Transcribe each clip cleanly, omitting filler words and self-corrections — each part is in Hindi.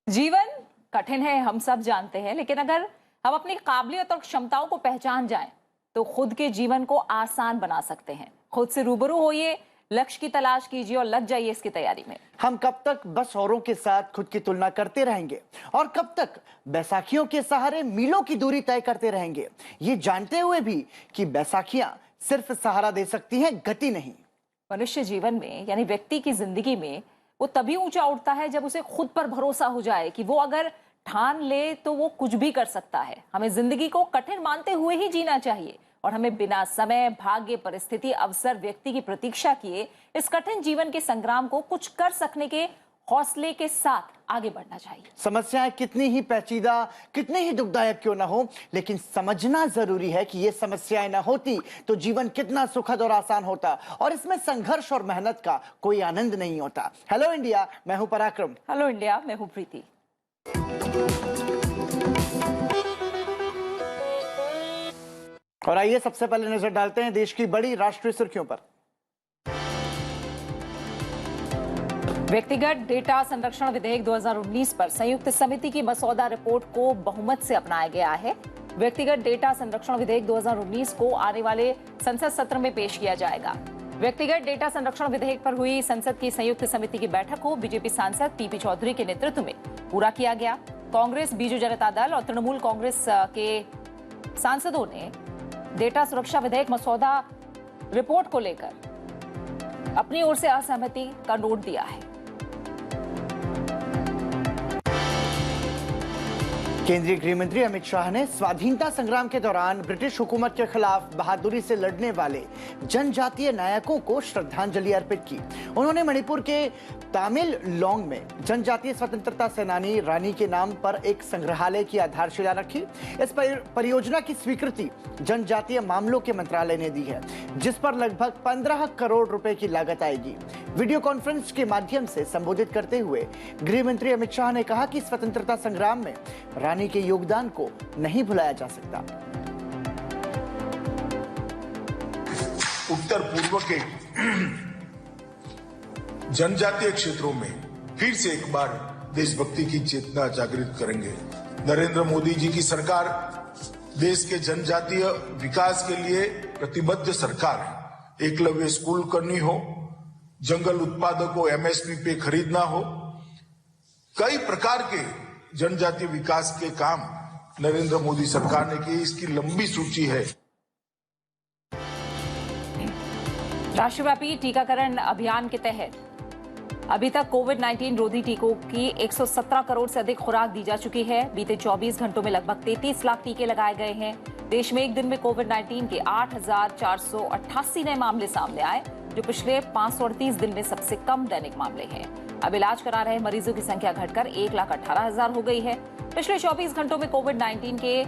जीवन कठिन है, हम सब जानते हैं, लेकिन अगर हम अपनी काबिलियत और क्षमताओं को पहचान जाएं, तो खुद के जीवन को आसान बना सकते हैं। खुद से रूबरू होइए, लक्ष्य की तलाश कीजिए और लग जाइए इसकी तैयारी में। हम कब तक बस औरों के साथ खुद की तुलना करते रहेंगे और कब तक बैसाखियों के सहारे मीलों की दूरी तय करते रहेंगे, ये जानते हुए भी कि बैसाखियां सिर्फ सहारा दे सकती हैं, गति नहीं। मनुष्य जीवन में यानी व्यक्ति की जिंदगी में वो तभी ऊंचा उठता है जब उसे खुद पर भरोसा हो जाए कि वो अगर ठान ले तो वो कुछ भी कर सकता है। हमें जिंदगी को कठिन मानते हुए ही जीना चाहिए और हमें बिना समय, भाग्य, परिस्थिति, अवसर, व्यक्ति की प्रतीक्षा किए इस कठिन जीवन के संग्राम को कुछ कर सकने के हौसले के साथ आगे बढ़ना चाहिए। समस्याएं कितनी ही पेचीदा, कितनी ही दुखदायक क्यों ना हो, लेकिन समझना जरूरी है कि ये समस्याएं ना होती तो जीवन कितना सुखद और आसान होता और इसमें संघर्ष और मेहनत का कोई आनंद नहीं होता। हेलो इंडिया, मैं हूं पराक्रम। हेलो इंडिया, मैं हूं प्रीति। और आइए सबसे पहले नजर डालते हैं देश की बड़ी राष्ट्रीय सुर्खियों पर। व्यक्तिगत डेटा संरक्षण विधेयक 2019 पर संयुक्त समिति की मसौदा रिपोर्ट को बहुमत से अपनाया गया है। व्यक्तिगत डेटा संरक्षण विधेयक 2019 को आने वाले संसद सत्र में पेश किया जाएगा। व्यक्तिगत डेटा संरक्षण विधेयक पर हुई संसद की संयुक्त समिति की बैठक को बीजेपी सांसद पीपी चौधरी के नेतृत्व में पूरा किया गया। कांग्रेस, बीजू जनता दल और तृणमूल कांग्रेस के सांसदों ने डेटा सुरक्षा विधेयक मसौदा रिपोर्ट को लेकर अपनी ओर से असहमति का नोट दिया है। केंद्रीय गृह मंत्री अमित शाह ने स्वाधीनता संग्राम के दौरान ब्रिटिश हुकूमत के खिलाफ बहादुरी से लड़ने वाले जनजातीय नायकों को श्रद्धांजलि अर्पित की। उन्होंने मणिपुर के तामिल लोंग में जनजातीय स्वतंत्रता सेनानी रानी के नाम पर एक संग्रहालय की आधारशिला रखी। इस परियोजना की स्वीकृति जनजातीय मामलों के मंत्रालय ने दी है, जिस पर लगभग 15 करोड़ रुपए की लागत आएगी। वीडियो कॉन्फ्रेंस के माध्यम से संबोधित करते हुए गृह मंत्री अमित शाह ने कहा कि स्वतंत्रता संग्राम में रानी के योगदान को नहीं भुलाया जा सकता। उत्तर पूर्व के जनजातीय क्षेत्रों में फिर से एक बार देशभक्ति की चेतना जागृत करेंगे। नरेंद्र मोदी जी की सरकार देश के जनजातीय विकास के लिए प्रतिबद्ध सरकार है। एकलव्य स्कूल करनी हो, जंगल उत्पादों को एमएसपी पे खरीदना हो, कई प्रकार के जनजातीय विकास के काम नरेंद्र मोदी सरकार ने किए, इसकी लंबी सूची है। राष्ट्रव्यापी टीकाकरण अभियान के तहत अभी तक कोविड-19 रोधी टीकों की 117 करोड़ से अधिक खुराक दी जा चुकी है। बीते 24 घंटों में लगभग 33 लाख टीके लगाए गए हैं। देश में एक दिन में कोविड-19 के 8,488 नए मामले सामने आए, जो पिछले 538 दिन में सबसे कम दैनिक मामले हैं। अब इलाज करा रहे मरीजों की संख्या घटकर 1,18,000 हो गई है। पिछले 24 घंटों में कोविड-19 के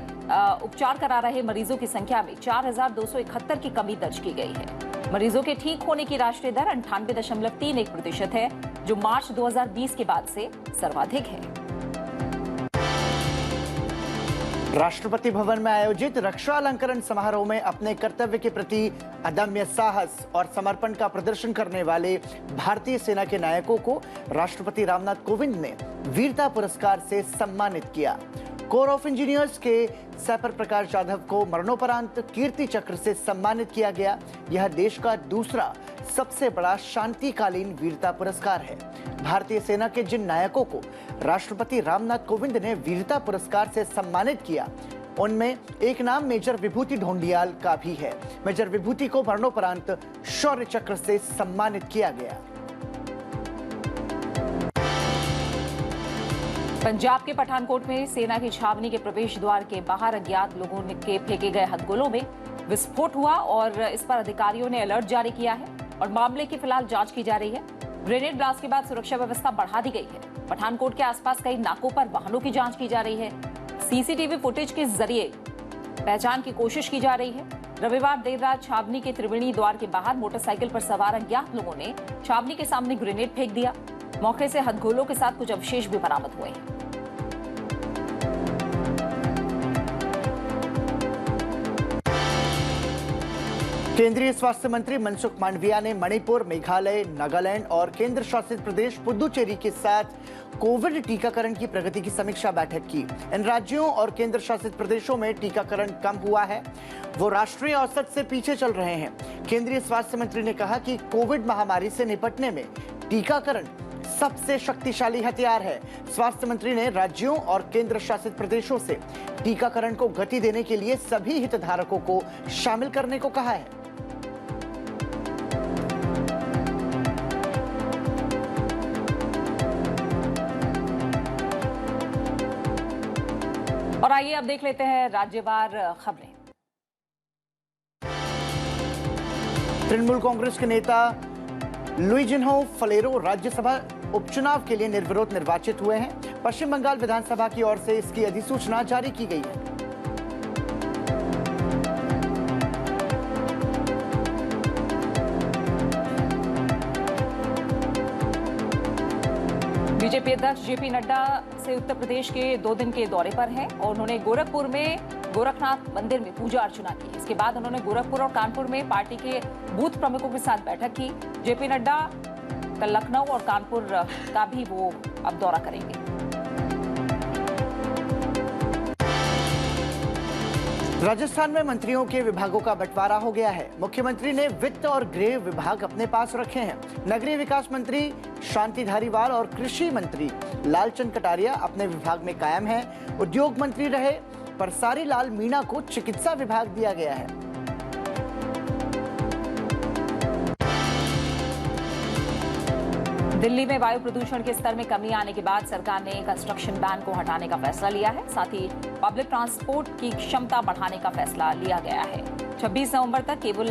उपचार करा रहे मरीजों की संख्या में 4,271 की कमी दर्ज की गई है। मरीजों के ठीक होने की राष्ट्रीय दर 98.31% है, जो मार्च 2020 के बाद से सर्वाधिक है। राष्ट्रपति भवन में आयोजित रक्षा अलंकरण समारोह में अपने कर्तव्य के प्रति अदम्य साहस और समर्पण का प्रदर्शन करने वाले भारतीय सेना के नायकों को राष्ट्रपति रामनाथ कोविंद ने वीरता पुरस्कार से सम्मानित किया। कोर ऑफ इंजीनियर्स के सैपर प्रकाश जाधव को मरणोपरांत कीर्ति चक्र से सम्मानित किया गया। यह देश का दूसरा सबसे बड़ा शांतिकालीन वीरता पुरस्कार है। भारतीय सेना के जिन नायकों को राष्ट्रपति रामनाथ कोविंद ने वीरता पुरस्कार से सम्मानित किया, उनमें एक नाम मेजर विभूति ढोंडियाल का भी है। मेजर विभूति को मरणोपरांत शौर्य चक्र से सम्मानित किया गया। पंजाब के पठानकोट में सेना की छावनी के प्रवेश द्वार के बाहर अज्ञात लोगों के फेंके गए हथगोलों में विस्फोट हुआ और इस पर अधिकारियों ने अलर्ट जारी किया है और मामले की फिलहाल जांच की जा रही है। ग्रेनेड ब्लास्ट के बाद सुरक्षा व्यवस्था बढ़ा दी गई है। पठानकोट के आसपास कई नाकों पर वाहनों की जांच की जा रही है। सीसीटीवी फुटेज के जरिए पहचान की कोशिश की जा रही है। रविवार देर रात छावनी के त्रिवेणी द्वार के बाहर मोटरसाइकिल पर सवार अज्ञात लोगों ने छावनी के सामने ग्रेनेड फेंक दिया। मौके से हथगोलों के साथ कुछ अवशेष भी बरामद हुए हैं। केंद्रीय स्वास्थ्य मंत्री मनसुख मांडविया ने मणिपुर, मेघालय, नागालैंड और केंद्र शासित प्रदेश पुदुचेरी के साथ कोविड टीकाकरण की प्रगति की समीक्षा बैठक की। इन राज्यों और केंद्र शासित प्रदेशों में टीकाकरण कम हुआ है, वो राष्ट्रीय औसत से पीछे चल रहे हैं। केंद्रीय स्वास्थ्य मंत्री ने कहा कि कोविड महामारी से निपटने में टीकाकरण सबसे शक्तिशाली हथियार है। स्वास्थ्य मंत्री ने राज्यों और केंद्र शासित प्रदेशों से टीकाकरण को गति देने के लिए सभी हितधारकों को शामिल करने को कहा है। और आइए अब देख लेते हैं राज्यवार खबरें। तृणमूल कांग्रेस के नेता लुइजिन्हो फलेरो राज्यसभा उपचुनाव के लिए निर्विरोध निर्वाचित हुए हैं। पश्चिम बंगाल विधानसभा की ओर से इसकी अधिसूचना जारी की गई है। बीजेपी अध्यक्ष जेपी नड्डा से उत्तर प्रदेश के 2 दिन के दौरे पर हैं और उन्होंने गोरखपुर में गोरखनाथ मंदिर में पूजा अर्चना की। इसके बाद उन्होंने गोरखपुर और कानपुर में पार्टी के बूथ प्रमुखों के साथ बैठक की। जेपी नड्डा कल लखनऊ और कानपुर का भी वो अब दौरा करेंगे। राजस्थान में मंत्रियों के विभागों का बंटवारा हो गया है। मुख्यमंत्री ने वित्त और गृह विभाग अपने पास रखे हैं। नगरीय विकास मंत्री शांति धारीवाल और कृषि मंत्री लालचंद कटारिया अपने विभाग में कायम हैं। उद्योग मंत्री रहे परसारी लाल मीणा को चिकित्सा विभाग दिया गया है। दिल्ली में वायु प्रदूषण के स्तर में कमी आने के बाद सरकार ने कंस्ट्रक्शन बैन को हटाने का फैसला लिया है। साथ ही पब्लिक ट्रांसपोर्ट की क्षमता बढ़ाने का फैसला लिया गया है। 26 नवंबर तक केवल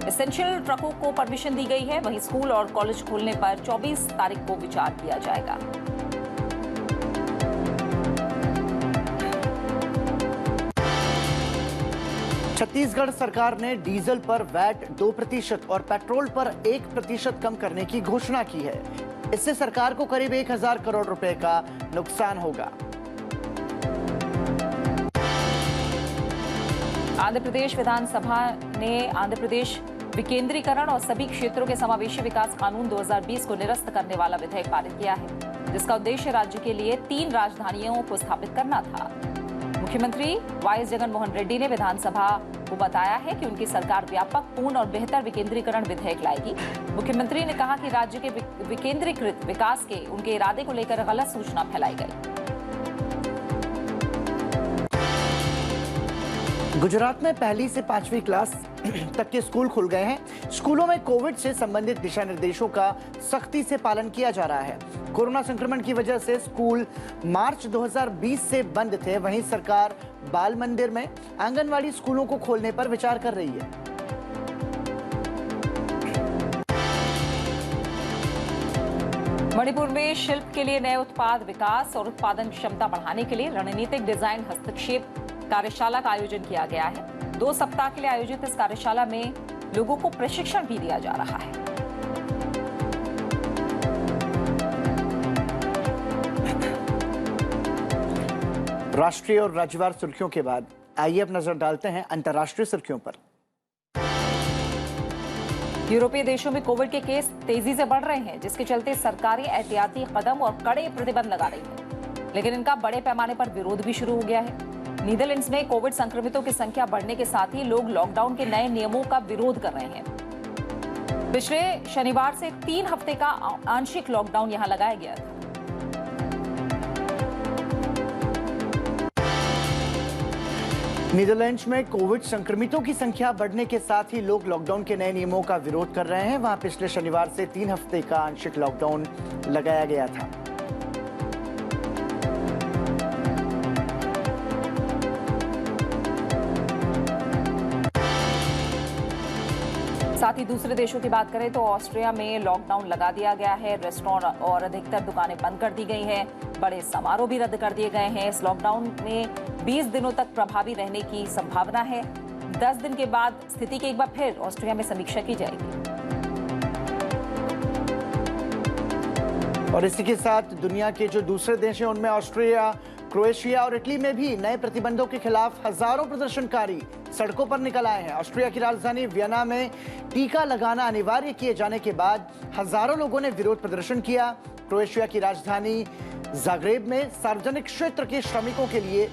एसेंशियल ट्रकों को परमिशन दी गई है। वहीं स्कूल और कॉलेज खोलने पर 24 तारीख को विचार किया जाएगा। छत्तीसगढ़ सरकार ने डीजल पर वैट 2% और पेट्रोल पर 1% कम करने की घोषणा की है। इससे सरकार को करीब 1000 करोड़ रुपए का नुकसान होगा। आंध्र प्रदेश विधानसभा ने आंध्र प्रदेश विकेंद्रीकरण और सभी क्षेत्रों के समावेशी विकास कानून 2020 को निरस्त करने वाला विधेयक पारित किया है, जिसका उद्देश्य राज्य के लिए 3 राजधानियों को स्थापित करना था। मुख्यमंत्री वाई जगनमोहन रेड्डी ने विधानसभा को बताया है कि उनकी सरकार व्यापक, पूर्ण और बेहतर विकेंद्रीकरण विधेयक लाएगी। मुख्यमंत्री ने कहा कि राज्य के विकेंद्रीकृत विकास के उनके इरादे को लेकर गलत सूचना फैलाई गई। गुजरात में 1ली से 5वीं क्लास तक के स्कूल खुल गए हैं। स्कूलों में कोविड से संबंधित दिशा निर्देशों का सख्ती से पालन किया जा रहा है। कोरोना संक्रमण की वजह से स्कूल मार्च 2020 से बंद थे। वहीं सरकार बाल मंदिर में आंगनवाड़ी स्कूलों को खोलने पर विचार कर रही है। मणिपुर में शिल्प के लिए नए उत्पाद विकास और उत्पादन क्षमता बढ़ाने के लिए रणनीतिक डिजाइन हस्तक्षेप कार्यशाला का आयोजन किया गया है। 2 सप्ताह के लिए आयोजित इस कार्यशाला में लोगों को प्रशिक्षण भी दिया जा रहा है। राष्ट्रीय और राज्यवार सुर्खियों के बाद आइए अब नजर डालते हैं अंतर्राष्ट्रीय सुर्खियों पर। यूरोपीय देशों में कोविड के केस तेजी से बढ़ रहे हैं, जिसके चलते सरकारें एहतियाती कदम और कड़े प्रतिबंध लगा रही है। लेकिन इनका बड़े पैमाने पर विरोध भी शुरू हो गया है। नीदरलैंड्स में कोविड संक्रमितों की संख्या बढ़ने के साथ ही लोग लॉकडाउन के नए नियमों का विरोध कर रहे हैं। पिछले शनिवार से 3 हफ्ते का आंशिक लॉकडाउन यहां लगाया गया था। नीदरलैंड्स में कोविड संक्रमितों की संख्या बढ़ने के साथ ही लोग लॉकडाउन के नए नियमों का विरोध कर रहे हैं। वहां पिछले शनिवार से 3 हफ्ते का आंशिक लॉकडाउन लगाया गया था। साथ ही दूसरे देशों की बात करें तो ऑस्ट्रिया में लॉकडाउन लगा दिया गया है। रेस्टोरेंट और अधिकतर दुकानें बंद कर दी गई हैं। बड़े समारोह भी रद्द कर दिए गए हैं। इस लॉकडाउन में 20 दिनों तक प्रभावी रहने की संभावना है। 10 दिन के बाद स्थिति की एक बार फिर ऑस्ट्रिया में समीक्षा की जाएगी। और इसी के साथ दुनिया के जो दूसरे देश हैं उनमें ऑस्ट्रिया, क्रोएशिया और इटली में भी नए प्रतिबंधों के खिलाफ हजारों प्रदर्शनकारी सड़कों पर निकल आए हैं। ऑस्ट्रिया की राजधानी वियना में टीका लगाना अनिवार्य किए जाने के बाद हजारों लोगों ने विरोध प्रदर्शन किया। क्रोएशिया की राजधानी जाग्रेब में सार्वजनिक क्षेत्र के श्रमिकों के लिए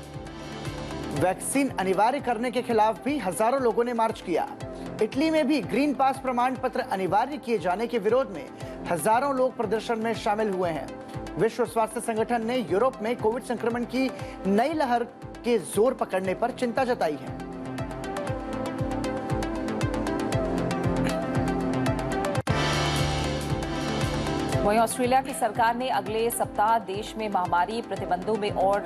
वैक्सीन अनिवार्य करने के खिलाफ भी हजारों लोगों ने मार्च किया। इटली में भी ग्रीन पास प्रमाण पत्र अनिवार्य किए जाने के विरोध में हजारों लोग प्रदर्शन में शामिल हुए हैं। विश्व स्वास्थ्य संगठन ने यूरोप में कोविड संक्रमण की नई लहर के जोर पकड़ने पर चिंता जताई है। वहीं ऑस्ट्रेलिया की सरकार ने अगले सप्ताह देश में महामारी प्रतिबंधों में और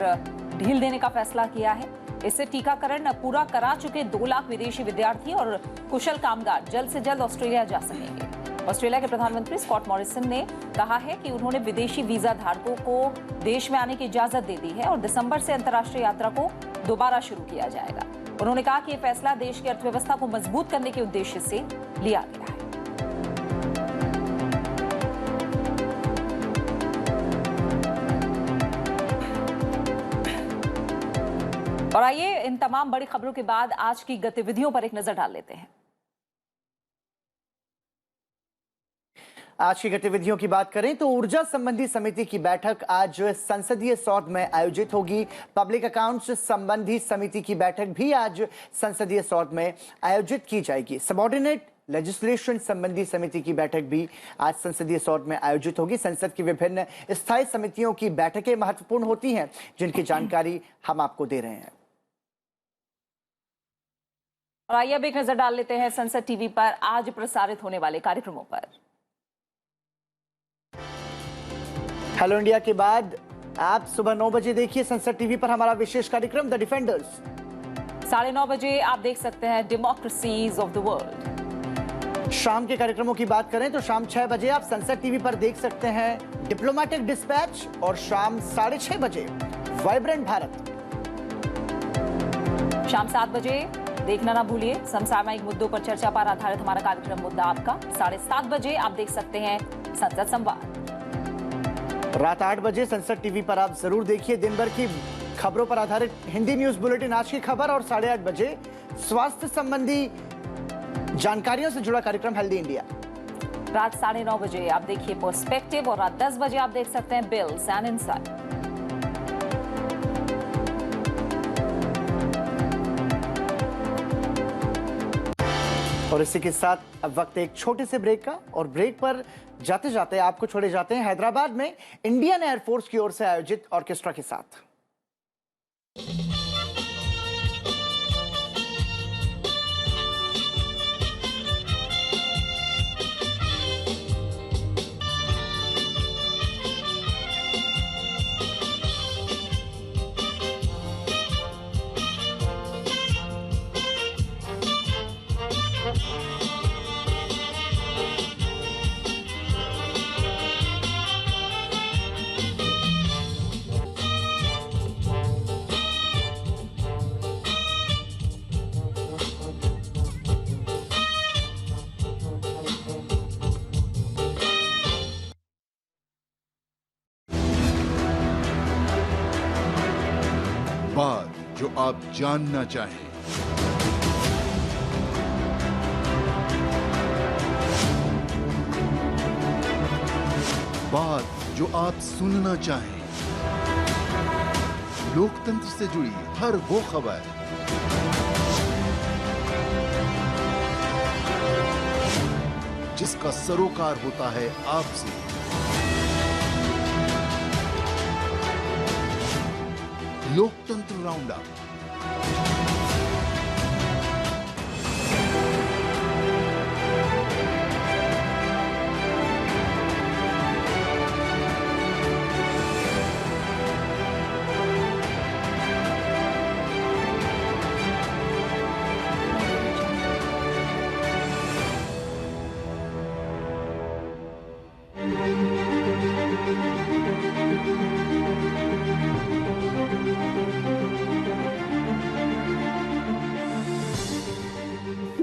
ढील देने का फैसला किया है। इससे टीकाकरण पूरा करा चुके 2 लाख विदेशी विद्यार्थी और कुशल कामगार जल्द से जल्द ऑस्ट्रेलिया जा सकेंगे। ऑस्ट्रेलिया के प्रधानमंत्री स्कॉट मॉरिसन ने कहा है कि उन्होंने विदेशी वीजा धारकों को देश में आने की इजाजत दे दी है और दिसंबर से अंतर्राष्ट्रीय यात्रा को दोबारा शुरू किया जाएगा। उन्होंने कहा कि यह फैसला देश की अर्थव्यवस्था को मजबूत करने के उद्देश्य से लिया गया है। और आइए इन तमाम बड़ी खबरों के बाद आज की गतिविधियों पर एक नजर डाल लेते हैं। आज की गतिविधियों की बात करें तो ऊर्जा संबंधी समिति की बैठक आज संसदीय सौध में आयोजित होगी। पब्लिक अकाउंट्स संबंधी समिति की बैठक भी आज संसदीय सौध में आयोजित की जाएगी। सबऑर्डिनेट लेजिस्लेशन संबंधी समिति की बैठक भी आज संसदीय सौध में आयोजित होगी। संसद की विभिन्न स्थायी समितियों की बैठकें महत्वपूर्ण होती हैं, जिनकी जानकारी हम आपको दे रहे हैं। और आइए अब एक नजर डाल लेते हैं संसद टीवी पर आज प्रसारित होने वाले कार्यक्रमों पर। हेलो इंडिया के बाद आप सुबह 9 बजे देखिए संसद टीवी पर हमारा विशेष कार्यक्रम द डिफेंडर्स। 9:30 बजे आप देख सकते हैं डेमोक्रेसीज ऑफ द वर्ल्ड। शाम के कार्यक्रमों की बात करें तो शाम 6 बजे आप संसद टीवी पर देख सकते हैं डिप्लोमेटिक डिस्पैच और शाम 6:30 बजे वाइब्रेंट भारत। शाम 7 बजे देखना ना भूलिए समसामयिक मुद्दों पर चर्चा पर आधारित हमारा कार्यक्रम मुद्दा आपका। 7:30 बजे आप देख सकते हैं संसद संवाद। रात 8 बजे संसद टीवी पर आप जरूर देखिए दिन भर की खबरों पर आधारित हिंदी न्यूज बुलेटिन आज की खबर। और 8:30 बजे स्वास्थ्य संबंधी जानकारियों से जुड़ा कार्यक्रम हेल्दी इंडिया। रात 9:30 बजे आप देखिए पर्सपेक्टिव और रात 10 बजे आप देख सकते हैं बिल्स एंड इनसाइट। और इसी के साथ अब वक्त एक छोटे से ब्रेक का, और ब्रेक पर जाते जाते आपको छोड़े जाते हैं हैदराबाद में इंडियन एयरफोर्स की ओर से आयोजित ऑर्केस्ट्रा के साथ। बात जो आप जानना चाहें, बात जो आप सुनना चाहें, लोकतंत्र से जुड़ी हर वो खबर जिसका सरोकार होता है आपसे। लोकतंत्र राउंड अप।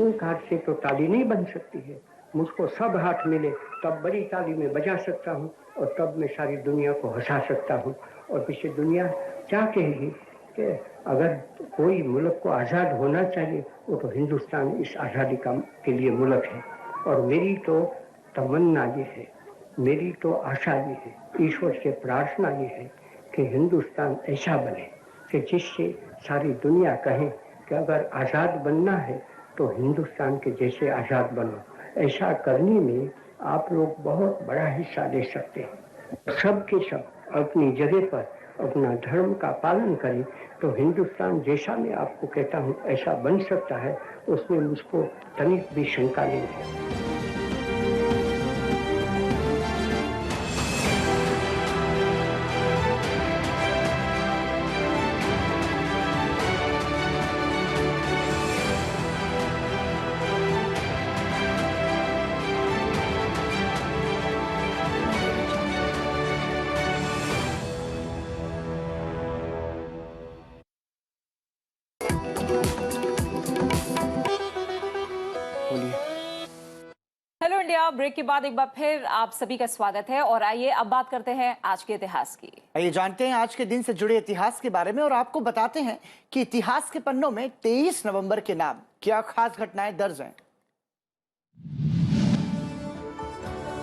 एक हाथ से तो ताली नहीं बन सकती है। मुझको सब हाथ मिले तब बड़ी ताली में बजा सकता हूँ और तब मैं सारी दुनिया को हंसा सकता हूँ। और पीछे दुनिया क्या कहेगी कि अगर कोई मुल्क को आज़ाद होना चाहिए वो तो हिंदुस्तान इस आज़ादी के लिए मुल्क है। और मेरी तो तमन्ना ये है, मेरी तो आशा ये है, ईश्वर से प्रार्थना ये है कि हिंदुस्तान ऐसा बने कि जिससे सारी दुनिया कहे कि अगर आज़ाद बनना है तो हिंदुस्तान के जैसे आज़ाद बनो। ऐसा करने में आप लोग बहुत बड़ा हिस्सा ले सकते हैं। सब के सब अपनी जगह पर अपना धर्म का पालन करें तो हिंदुस्तान जैसा मैं आपको कहता हूँ ऐसा बन सकता है, उसमें मुझको तनिक भी शंका नहीं है। हेलो इंडिया ब्रेक के बाद एक बार फिर आप सभी का स्वागत है और आइए अब बात करते हैं आज के इतिहास की। आइए जानते हैं आज के दिन से जुड़े इतिहास के बारे में और आपको बताते हैं कि इतिहास के पन्नों में 23 नवंबर के नाम क्या खास घटनाएं दर्ज हैं।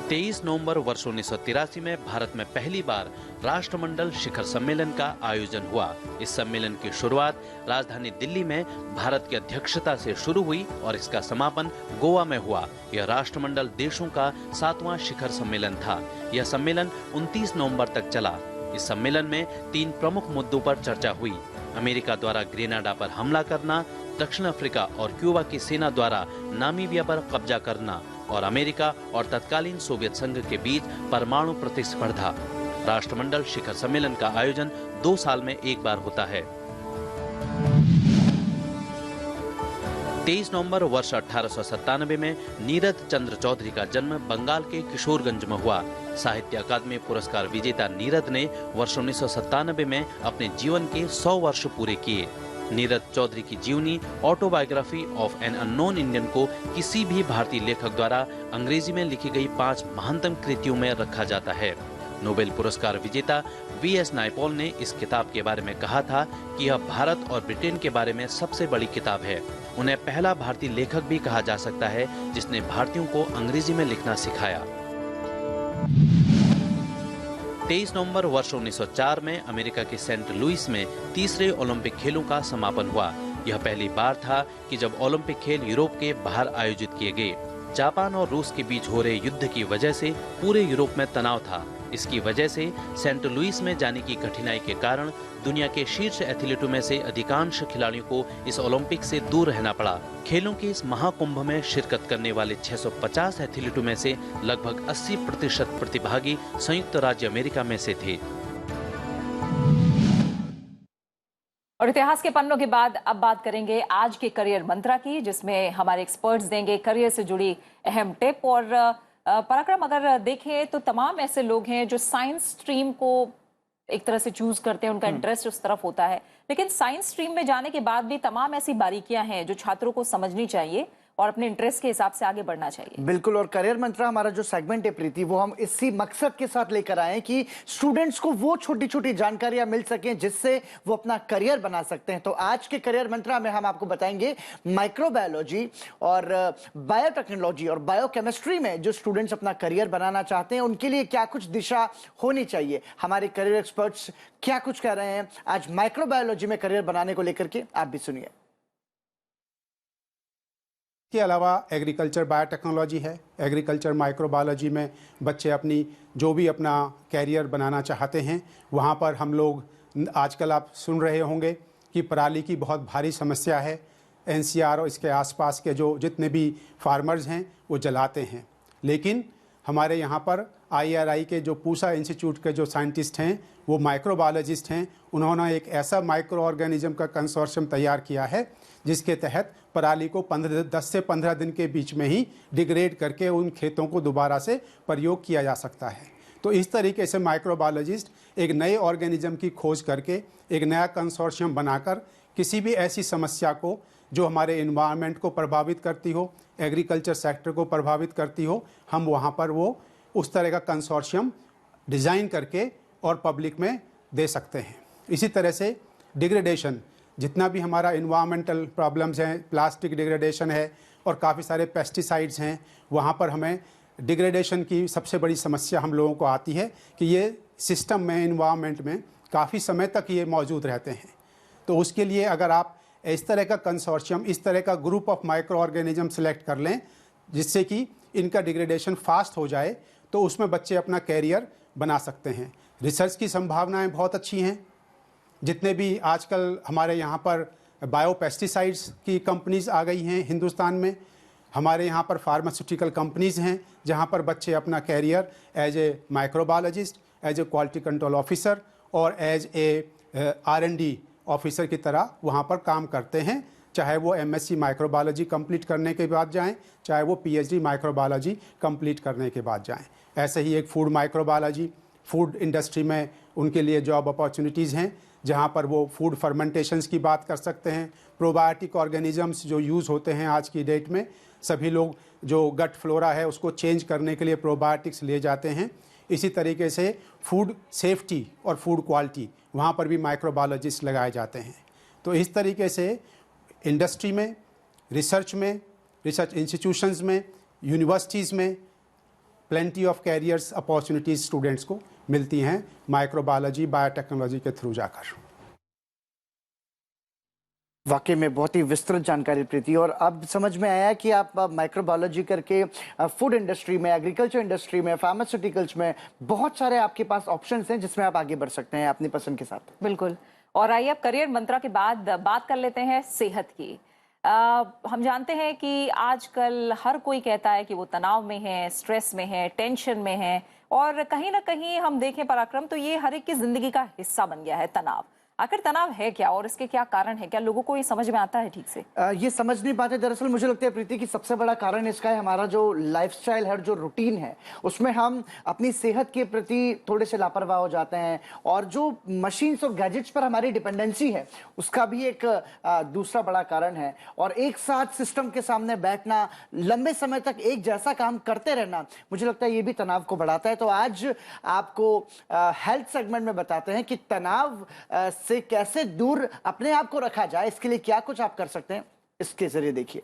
23 नवंबर वर्ष 1983 में भारत में पहली बार राष्ट्रमंडल शिखर सम्मेलन का आयोजन हुआ। इस सम्मेलन की शुरुआत राजधानी दिल्ली में भारत की अध्यक्षता से शुरू हुई और इसका समापन गोवा में हुआ। यह राष्ट्रमंडल देशों का 7वां शिखर सम्मेलन था। यह सम्मेलन 29 नवंबर तक चला। इस सम्मेलन में 3 प्रमुख मुद्दों पर चर्चा हुई। अमेरिका द्वारा ग्रेनाडा पर हमला करना, दक्षिण अफ्रीका और क्यूबा की सेना द्वारा नामीबिया पर कब्जा करना और अमेरिका और तत्कालीन सोवियत संघ के बीच परमाणु प्रतिस्पर्धा। राष्ट्रमंडल शिखर सम्मेलन का आयोजन 2 साल में एक बार होता है। 23 नवंबर वर्ष 1897 में नीरज चंद्र चौधरी का जन्म बंगाल के किशोरगंज में हुआ। साहित्य अकादमी पुरस्कार विजेता नीरज ने वर्ष 1997 में अपने जीवन के 100 वर्ष पूरे किए। नीरज चौधरी की जीवनी autobiography of an unknown Indian को किसी भी भारतीय लेखक द्वारा अंग्रेजी में लिखी गई 5 महानतम कृतियों में रखा जाता है। नोबेल पुरस्कार विजेता वी.एस. नायपॉल ने इस किताब के बारे में कहा था कि यह भारत और ब्रिटेन के बारे में सबसे बड़ी किताब है। उन्हें पहला भारतीय लेखक भी कहा जा सकता है जिसने भारतीयों को अंग्रेजी में लिखना सिखाया। 23 नवंबर वर्ष 1904 में अमेरिका के सेंट लुइस में तीसरे ओलंपिक खेलों का समापन हुआ। यह पहली बार था कि जब ओलंपिक खेल यूरोप के बाहर आयोजित किए गए। जापान और रूस के बीच हो रहे युद्ध की वजह से पूरे यूरोप में तनाव था। इसकी वजह से सेंट लुइस में जाने की कठिनाई के कारण दुनिया के शीर्ष एथलीटों में से अधिकांश खिलाड़ियों को इस ओलंपिक से दूर रहना पड़ा। खेलों के इस महाकुंभ में शिरकत करने वाले 650 एथलीटों में से लगभग 80% प्रतिभागी संयुक्त राज्य अमेरिका में से थे। और इतिहास के पन्नों के बाद अब बात करेंगे आज के करियर मंत्रा की, जिसमें हमारे एक्सपर्ट्स देंगे करियर से जुड़ी अहम टिप। और पराक्रम, अगर देखें तो तमाम ऐसे लोग हैं जो साइंस स्ट्रीम को एक तरह से चूज करते हैं, उनका इंटरेस्ट उस तरफ होता है, लेकिन साइंस स्ट्रीम में जाने के बाद भी तमाम ऐसी बारीकियां हैं जो छात्रों को समझनी चाहिए और अपने इंटरेस्ट के हिसाब से आगे बढ़ना चाहिए। बिल्कुल। और करियर मंत्रा हमारा जो सेगमेंट है प्रीति, वो हम इसी मकसद के साथ लेकर आए कि स्टूडेंट्स को वो छोटी छोटी जानकारियां मिल सकें जिससे वो अपना करियर बना सकते हैं। तो आज के करियर मंत्रा में हम आपको बताएंगे माइक्रोबायोलॉजी और बायोटेक्नोलॉजी और बायोकेमिस्ट्री में जो स्टूडेंट्स अपना करियर बनाना चाहते हैं उनके लिए क्या कुछ दिशा होनी चाहिए। हमारे करियर एक्सपर्ट्स क्या कुछ कह रहे हैं आज माइक्रोबायोलॉजी में करियर बनाने को लेकर के, आप भी सुनिए। के अलावा एग्रीकल्चर बायोटेक्नोलॉजी है। एग्रीकल्चर माइक्रोबायोलॉजी में बच्चे अपनी जो भी अपना कैरियर बनाना चाहते हैं, वहाँ पर हम लोग आजकल आप सुन रहे होंगे कि पराली की बहुत भारी समस्या है। एनसीआर और इसके आसपास के जो जितने भी फार्मर्स हैं वो जलाते हैं, लेकिन हमारे यहाँ पर IRI के जो पूसा इंस्टीट्यूट के जो साइंटिस्ट हैं वो माइक्रोबायोलॉजिस्ट हैं। उन्होंने एक ऐसा माइक्रो ऑर्गेनिज्म का कंसोर्शियम तैयार किया है जिसके तहत पराली को 10 से 15 दिन के बीच में ही डिग्रेड करके उन खेतों को दोबारा से प्रयोग किया जा सकता है। तो इस तरीके से माइक्रोबायोलॉजिस्ट एक नए ऑर्गेनिज्म की खोज करके एक नया कंसोर्शियम बनाकर किसी भी ऐसी समस्या को जो हमारे इन्वायरमेंट को प्रभावित करती हो, एग्रीकल्चर सेक्टर को प्रभावित करती हो, हम वहाँ पर वो उस तरह का कंसोर्शियम डिज़ाइन करके और पब्लिक में दे सकते हैं। इसी तरह से डिग्रेडेशन, जितना भी हमारा इन्वायरमेंटल प्रॉब्लम्स हैं, प्लास्टिक डिग्रेडेशन है और काफ़ी सारे पेस्टिसाइड्स हैं, वहाँ पर हमें डिग्रेडेशन की सबसे बड़ी समस्या हम लोगों को आती है कि ये सिस्टम में, इन्वायरमेंट में काफ़ी समय तक ये मौजूद रहते हैं। तो उसके लिए अगर आप इस तरह का कंसोर्शियम, इस तरह का group of micro organism select कर लें जिससे कि इनका डिग्रेडेशन फास्ट हो जाए, तो उसमें बच्चे अपना कैरियर बना सकते हैं। रिसर्च की संभावनाएं बहुत अच्छी हैं। जितने भी आजकल हमारे यहाँ पर बायोपेस्टिसाइड्स की कंपनीज आ गई हैं हिंदुस्तान में, हमारे यहाँ पर फार्मास्यूटिकल कंपनीज हैं जहाँ पर बच्चे अपना career as a microbiologist, as a quality control officer और एज ए R&D ऑफिसर की तरह वहाँ पर काम करते हैं, चाहे वो MSc माइक्रोबायोलॉजी कंप्लीट करने के बाद जाएं, चाहे वो PhD माइक्रोबायोलॉजी कंप्लीट करने के बाद जाएं। ऐसे ही एक फूड माइक्रोबायोलॉजी, फूड इंडस्ट्री में उनके लिए जॉब अपॉर्चुनिटीज़ हैं जहाँ पर वो फूड फर्मेंटेशंस की बात कर सकते हैं। प्रोबायोटिक ऑर्गेनिजम्स जो यूज़ होते हैं आज की डेट में, सभी लोग जो गट फ्लोरा है उसको चेंज करने के लिए प्रोबायोटिक्स ले जाते हैं। इसी तरीके से फूड सेफ्टी और फूड क्वालिटी, वहाँ पर भी माइक्रोबायोलॉजिस्ट लगाए जाते हैं। तो इस तरीके से इंडस्ट्री में, रिसर्च में, रिसर्च इंस्टीट्यूशंस में, यूनिवर्सिटीज़ में plenty of carriers opportunities students को मिलती हैं माइक्रोबायोलॉजी, बायोटेक्नोलॉजी के थ्रू जाकर। वाकई में बहुत ही विस्तृत जानकारी प्रीति, और अब समझ में आया कि आप माइक्रोबायोलॉजी करके फूड इंडस्ट्री में, एग्रीकल्चर इंडस्ट्री में, फार्मास्यूटिकल्स में बहुत सारे आपके पास ऑप्शंस हैं जिसमें आप आगे बढ़ सकते हैं अपनी पसंद के साथ। बिल्कुल। और आइए अब करियर मंत्रा के बाद बात कर लेते हैं सेहत की। हम जानते हैं कि आजकल हर कोई कहता है कि वो तनाव में है, स्ट्रेस में है, टेंशन में है, और कहीं ना कहीं हम देखें पराक्रम तो ये हर एक की जिंदगी का हिस्सा बन गया है तनाव। आखिर तनाव है क्या और इसके क्या कारण है? क्या लोगों को ये समझ में आता है ठीक से? ये समझ नहीं पाते। दरअसल मुझे लगता है प्रीति कि सबसे बड़ा कारण इसका है हमारा जो लाइफस्टाइल है, जो रूटीन है, उसमें हम अपनी सेहत के प्रति थोड़े से लापरवाह हो जाते हैं, और जो मशीन्स और गैजेट्स पर हमारी डिपेंडेंसी है उसका भी एक दूसरा बड़ा कारण है। और एक साथ सिस्टम के सामने बैठना, लंबे समय तक एक जैसा काम करते रहना, मुझे लगता है ये भी तनाव को बढ़ाता है। तो आज आपको हेल्थ सेगमेंट में बताते हैं कि तनाव से कैसे दूर अपने आप को रखा जाए, इसके लिए क्या कुछ आप कर सकते हैं, इसके जरिए देखिए।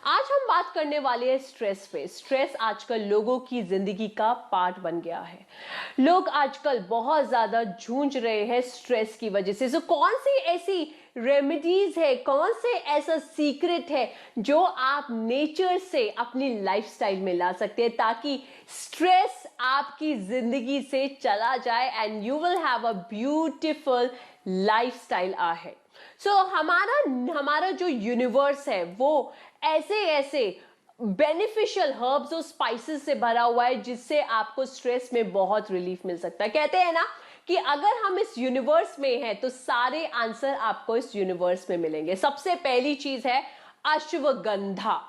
आज हम बात करने वाले हैं स्ट्रेस पे। स्ट्रेस आजकल लोगों की जिंदगी का पार्ट बन गया है। लोग आजकल बहुत ज्यादा जूझ रहे हैं स्ट्रेस की वजह से। कौन सी ऐसी रेमेडीज है, कौन से ऐसा सीक्रेट है जो आप नेचर से अपनी लाइफस्टाइल में ला सकते हैं ताकि स्ट्रेस आपकी जिंदगी से चला जाए and you will have a beautiful lifestyle ahead. हमारा जो यूनिवर्स है वो ऐसे बेनिफिशियल हर्ब्स और स्पाइसेस से भरा हुआ है जिससे आपको स्ट्रेस में बहुत रिलीफ मिल सकता है। कहते हैं ना कि अगर हम इस यूनिवर्स में हैं तो सारे आंसर आपको इस यूनिवर्स में मिलेंगे। सबसे पहली चीज है अश्वगंधा।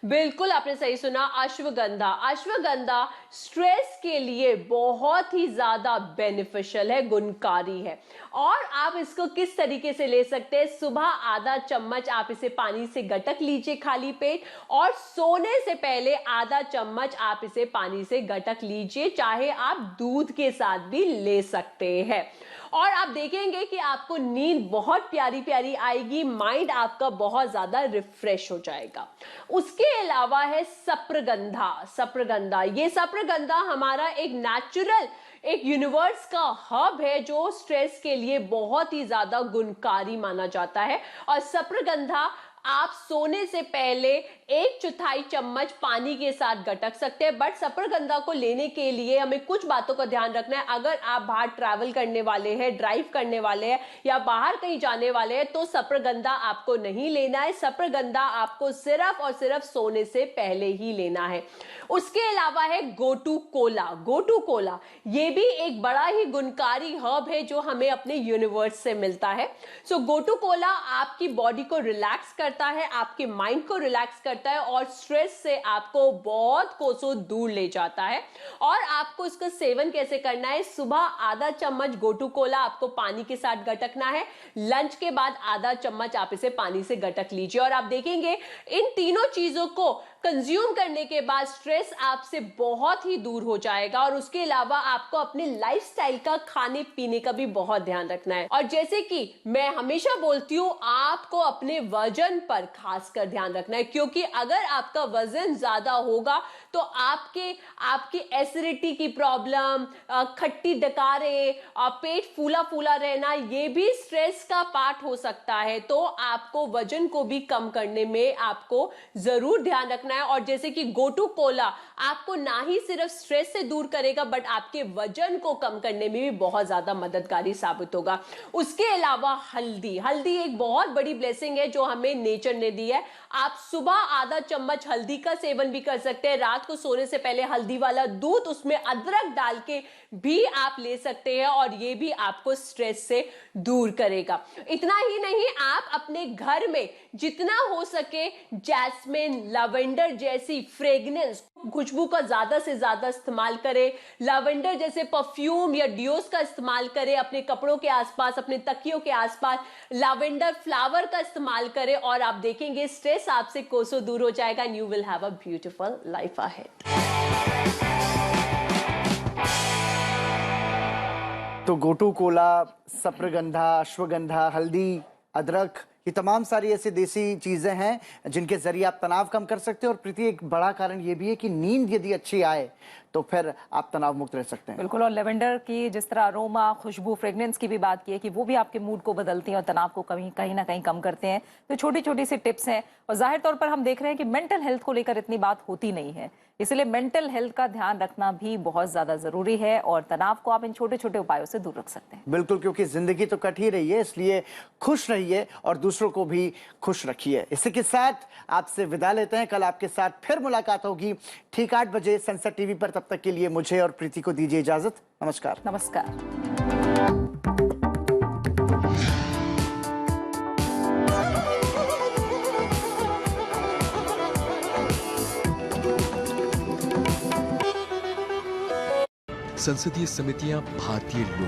बिल्कुल आपने सही सुना, अश्वगंधा। अश्वगंधा स्ट्रेस के लिए बहुत ही ज्यादा बेनिफिशियल है, गुणकारी है। और आप इसको किस तरीके से ले सकते हैं? सुबह आधा चम्मच आप इसे पानी से गटक लीजिए खाली पेट, और सोने से पहले आधा चम्मच आप इसे पानी से गटक लीजिए, चाहे आप दूध के साथ भी ले सकते हैं। और आप देखेंगे कि आपको नींद बहुत प्यारी प्यारी आएगी, माइंड आपका बहुत ज्यादा रिफ्रेश हो जाएगा। उसके अलावा है सप्रगंधा। सप्रगंधा, ये सप्रगंधा हमारा एक नेचुरल, एक यूनिवर्स का हब है जो स्ट्रेस के लिए बहुत ही ज्यादा गुणकारी माना जाता है। और सप्रगंधा आप सोने से पहले 1/4 चम्मच पानी के साथ गटक सकते हैं। बट सप्रगंधा को लेने के लिए हमें कुछ बातों का ध्यान रखना है। अगर आप बाहर ट्रैवल करने वाले हैं, ड्राइव करने वाले हैं या बाहर कहीं जाने वाले हैं तो सप्रगंधा आपको नहीं लेना है। सप्रगंधा आपको सिर्फ और सिर्फ सोने से पहले ही लेना है। उसके अलावा है गोटू कोला। गोटू कोला ये भी एक बड़ा ही गुणकारी हर्ब है जो हमें अपने यूनिवर्स से मिलता है। गोटू कोला आपकी बॉडी को रिलैक्स करता है, आपके माइंड को रिलैक्स करता है और स्ट्रेस से आपको बहुत कोसों दूर ले जाता है। और आपको इसका सेवन कैसे करना है? सुबह आधा चम्मच गोटू कोला आपको पानी के साथ गटकना है। लंच के बाद आधा चम्मच आप इसे पानी से गटक लीजिए। और आप देखेंगे इन तीनों चीजों को कंज्यूम करने के बाद स्ट्रेस आपसे बहुत ही दूर हो जाएगा। और उसके अलावा आपको अपने लाइफस्टाइल का, खाने पीने का भी बहुत ध्यान रखना है। और जैसे कि मैं हमेशा बोलती हूँ, आपको अपने वजन पर खासकर ध्यान रखना है, क्योंकि अगर आपका वजन ज्यादा होगा तो आपकी एसिडिटी की प्रॉब्लम, खट्टी डकारे, पेट फूला फूला रहना, ये भी स्ट्रेस का पार्ट हो सकता है। तो आपको वजन को भी कम करने में आपको जरूर ध्यान रखना है। और जैसे कि गोटू कोला आपको ना ही सिर्फ स्ट्रेस से दूर करेगा, बट आपके वजन को कम करने में भी बहुत ज्यादा मददगारी साबित होगा। उसके अलावा हल्दी एक बहुत बड़ी ब्लेसिंग है जो हमें नेचर ने दी है। आप सुबह आधा चम्मच हल्दी का सेवन भी कर सकते हैं। रात को सोने से पहले हल्दी वाला दूध, उसमें अदरक डाल के भी आप ले सकते हैं, और ये भी आपको स्ट्रेस से दूर करेगा। इतना ही नहीं, आप अपने घर में जितना हो सके जैस्मिन, लवेंडर जैसी फ्रेग्रेंस, खुशबू का ज्यादा से ज्यादा इस्तेमाल करें। लवेंडर जैसे परफ्यूम या डियोस का इस्तेमाल करें अपने कपड़ों के आसपास, अपने तकियों के आसपास। लवेंडर फ्लावर का इस्तेमाल करें और आप देखेंगे स्ट्रेस आपसे कोसों दूर हो जाएगा, and you will have a beautiful life ahead. तो गोटू कोला, सप्रगंधा, अश्वगंधा, हल्दी, अदरक, ये तमाम सारी ऐसी देसी चीजें हैं जिनके जरिए आप तनाव कम कर सकते हैं। और प्रीति, एक बड़ा कारण ये भी है कि नींद यदि अच्छी आए तो फिर आप तनाव मुक्त रह सकते हैं। बिल्कुल। और लेवेंडर की जिस तरह अरोमा, खुशबू, फ्रेग्रेंस की भी बात की है कि वो भी आपके मूड को बदलती हैं और तनाव को कहीं ना कहीं कम करते हैं। तो छोटी छोटी सी टिप्स हैं। और जाहिर तौर पर हम देख रहे हैं कि मेंटल हेल्थ को लेकर इतनी बात होती नहीं है, इसलिए मेंटल हेल्थ का ध्यान रखना भी बहुत ज्यादा जरूरी है। और तनाव को आप इन छोटे छोटे उपायों से दूर रख सकते हैं। बिल्कुल, क्योंकि जिंदगी तो कट ही रही है, इसलिए खुश रहिए और दूसरों को भी खुश रखिए। इसी के साथ आपसे विदा लेते हैं। कल आपके साथ फिर मुलाकात होगी ठीक 8 बजे सनसेट टीवी पर। तब तक के लिए मुझे और प्रीति को दीजिए इजाजत। नमस्कार। नमस्कार। संसदीय समितियां भारतीय